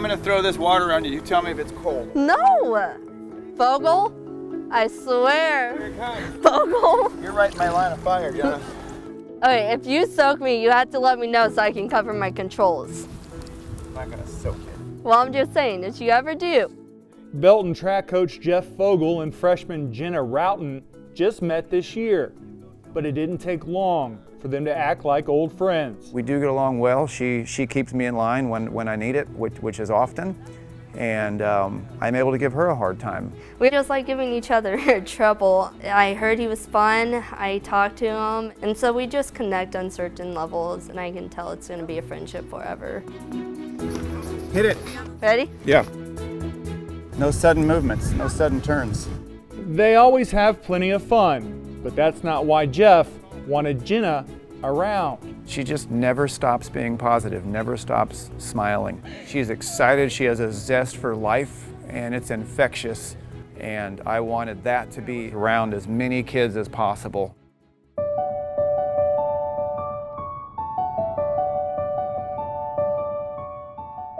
gonna throw this water around you. You tell me if it's cold. No! Vogel, I swear. Here it comes. Vogel. You're right in my line of fire, Jenna. Okay, if you soak me, you have to let me know so I can cover my controls. I'm not gonna soak it. Well, I'm just saying, if you ever do. Belton track coach Jeff Fogel and freshman Jenna Rowton just met this year, but it didn't take long for them to act like old friends. We do get along well. She keeps me in line when I need it, which is often, and I'm able to give her a hard time. We just like giving each other trouble. I heard he was fun, I talked to him, and so we just connect on certain levels, and I can tell it's gonna be a friendship forever. Hit it. Ready? Yeah. No sudden movements, no sudden turns. They always have plenty of fun, but that's not why Jeff wanted Jenna around. She just never stops being positive, never stops smiling. She's excited, she has a zest for life, and it's infectious, and I wanted that to be around as many kids as possible.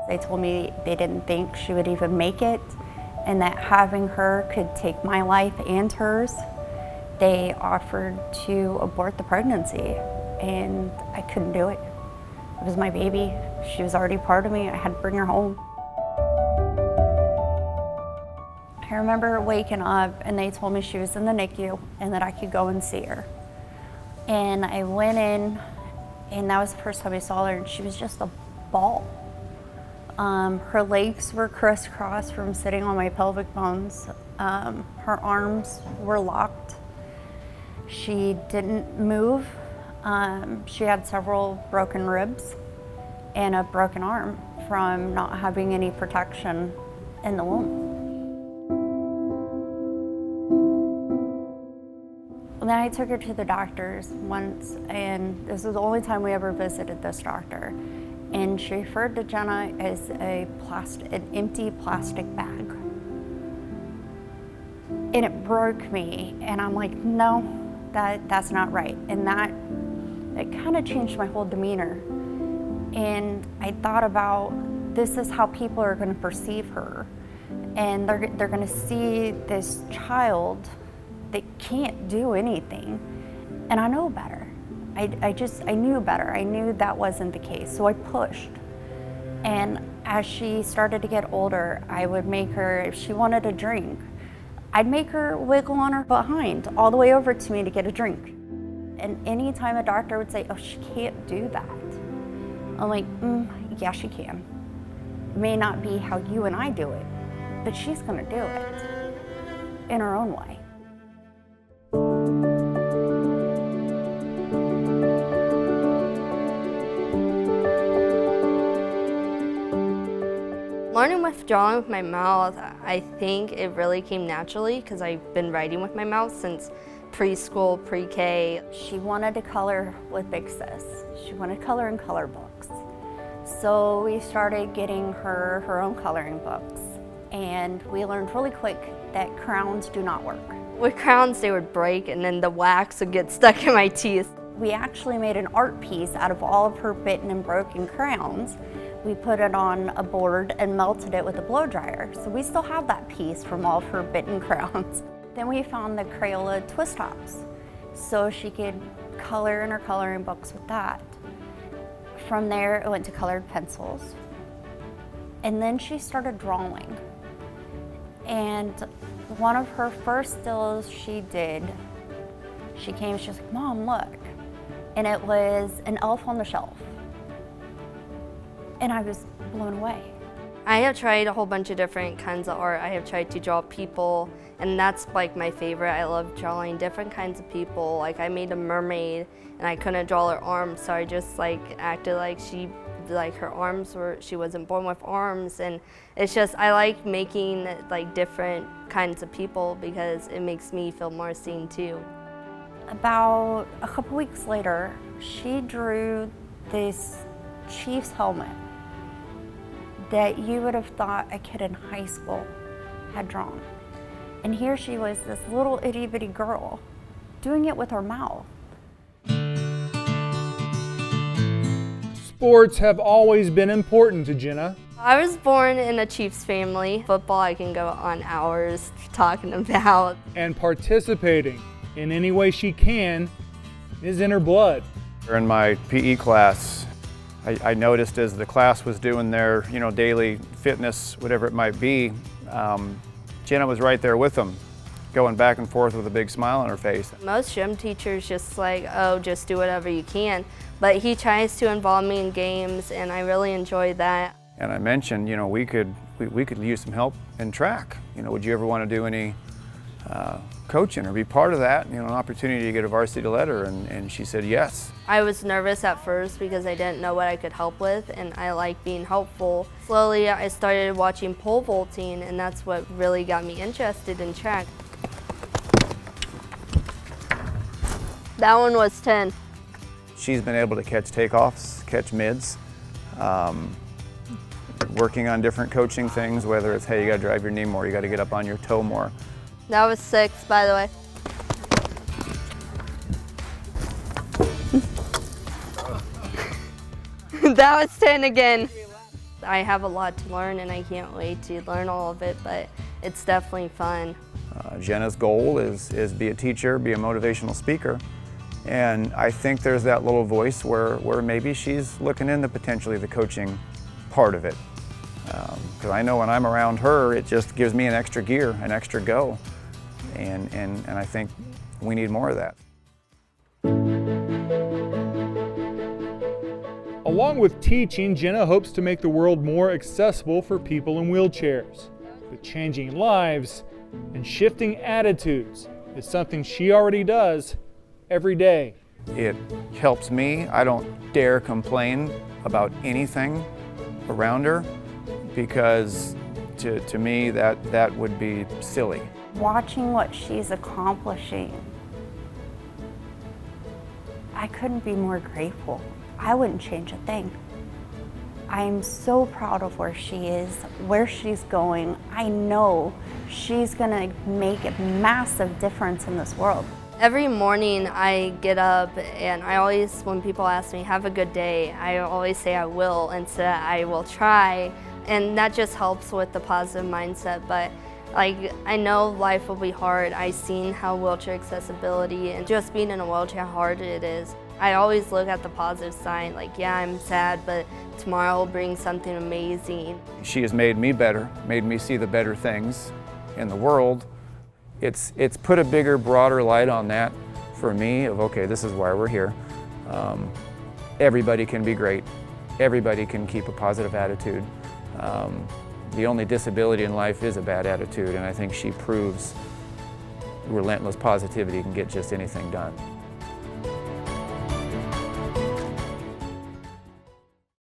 They told me they didn't think she would even make it, and that having her could take my life and hers. They offered to abort the pregnancy, and I couldn't do it. It was my baby. She was already part of me. I had to bring her home. I remember waking up and they told me she was in the NICU and that I could go and see her. And I went in, and that was the first time I saw her, and she was just a ball. Her legs were crisscrossed from sitting on my pelvic bones. Her arms were locked. She didn't move. She had several broken ribs and a broken arm from not having any protection in the womb. And then I took her to the doctors once, and this was the only time we ever visited this doctor. And she referred to Jenna as an empty plastic bag. And it broke me, and I'm like, no, that's not right. And it kind of changed my whole demeanor. And I thought about, this is how people are going to perceive her. And they're going to see this child that can't do anything. And I know better. I knew better. I knew that wasn't the case, so I pushed. And as she started to get older, I would make her, if she wanted a drink, I'd make her wiggle on her behind all the way over to me to get a drink. And anytime a doctor would say, oh, she can't do that, I'm like, yeah, she can. It may not be how you and I do it, but she's gonna do it in her own way. Learning with drawing with my mouth, I think it really came naturally because I've been writing with my mouth since preschool, pre-K. She wanted to color with Big Sis. She wanted to color in color books. So we started getting her own coloring books. And we learned really quick that crowns do not work. With crowns, they would break and then the wax would get stuck in my teeth. We actually made an art piece out of all of her bitten and broken crowns. We put it on a board and melted it with a blow dryer. So we still have that piece from all of her bitten crowns. Then we found the Crayola twist tops, so she could color in her coloring books with that. From there, it went to colored pencils. And then she started drawing. And one of her first stills she did, she came, she was like, Mom, look. And it was an elf on the shelf. And I was blown away. I have tried a whole bunch of different kinds of art. I have tried to draw people, and that's like my favorite. I love drawing different kinds of people. Like I made a mermaid and I couldn't draw her arms, so I just like acted like her arms were, she wasn't born with arms. And it's just, I like making like different kinds of people because it makes me feel more seen too. About a couple weeks later, she drew this Chiefs helmet that you would have thought a kid in high school had drawn. And here she was, this little itty bitty girl, doing it with her mouth. Sports have always been important to Jenna. I was born in a Chiefs family. Football I can go on hours talking about. And participating in any way she can is in her blood. In my PE class, I noticed as the class was doing their daily fitness, whatever it might be, Jenna was right there with them, going back and forth with a big smile on her face. Most gym teachers just like, oh, just do whatever you can. But he tries to involve me in games, and I really enjoy that. And I mentioned, we could use some help in track. Would you ever want to do any coaching or be part of that? An opportunity to get a varsity letter, and she said yes. I was nervous at first because I didn't know what I could help with, and I like being helpful. Slowly, I started watching pole vaulting, and that's what really got me interested in track. That one was 10. She's been able to catch takeoffs, catch mids, working on different coaching things, whether it's, hey, you gotta drive your knee more, you gotta get up on your toe more. That was 6, by the way. That was 10 again. I have a lot to learn, and I can't wait to learn all of it, but it's definitely fun. Jenna's goal is be a teacher, be a motivational speaker. And I think there's that little voice where maybe she's looking into potentially the coaching part of it. Because I know when I'm around her, it just gives me an extra gear, an extra go. And I think we need more of that. Along with teaching, Jenna hopes to make the world more accessible for people in wheelchairs. But changing lives and shifting attitudes is something she already does every day. It helps me. I don't dare complain about anything around her, because to me that would be silly. Watching what she's accomplishing, I couldn't be more grateful. I wouldn't change a thing. I'm so proud of where she is, where she's going. I know she's gonna make a massive difference in this world. Every morning I get up, and I always, when people ask me, have a good day, I always say I will instead of I will try. And that just helps with the positive mindset. But I know life will be hard. I've seen how wheelchair accessibility and just being in a wheelchair how hard it is. I always look at the positive side, yeah, I'm sad, but tomorrow will bring something amazing. She has made me better, made me see the better things in the world. It's put a bigger, broader light on that for me of, okay, this is why we're here. Everybody can be great. Everybody can keep a positive attitude. The only disability in life is a bad attitude, and I think she proves relentless positivity can get just anything done.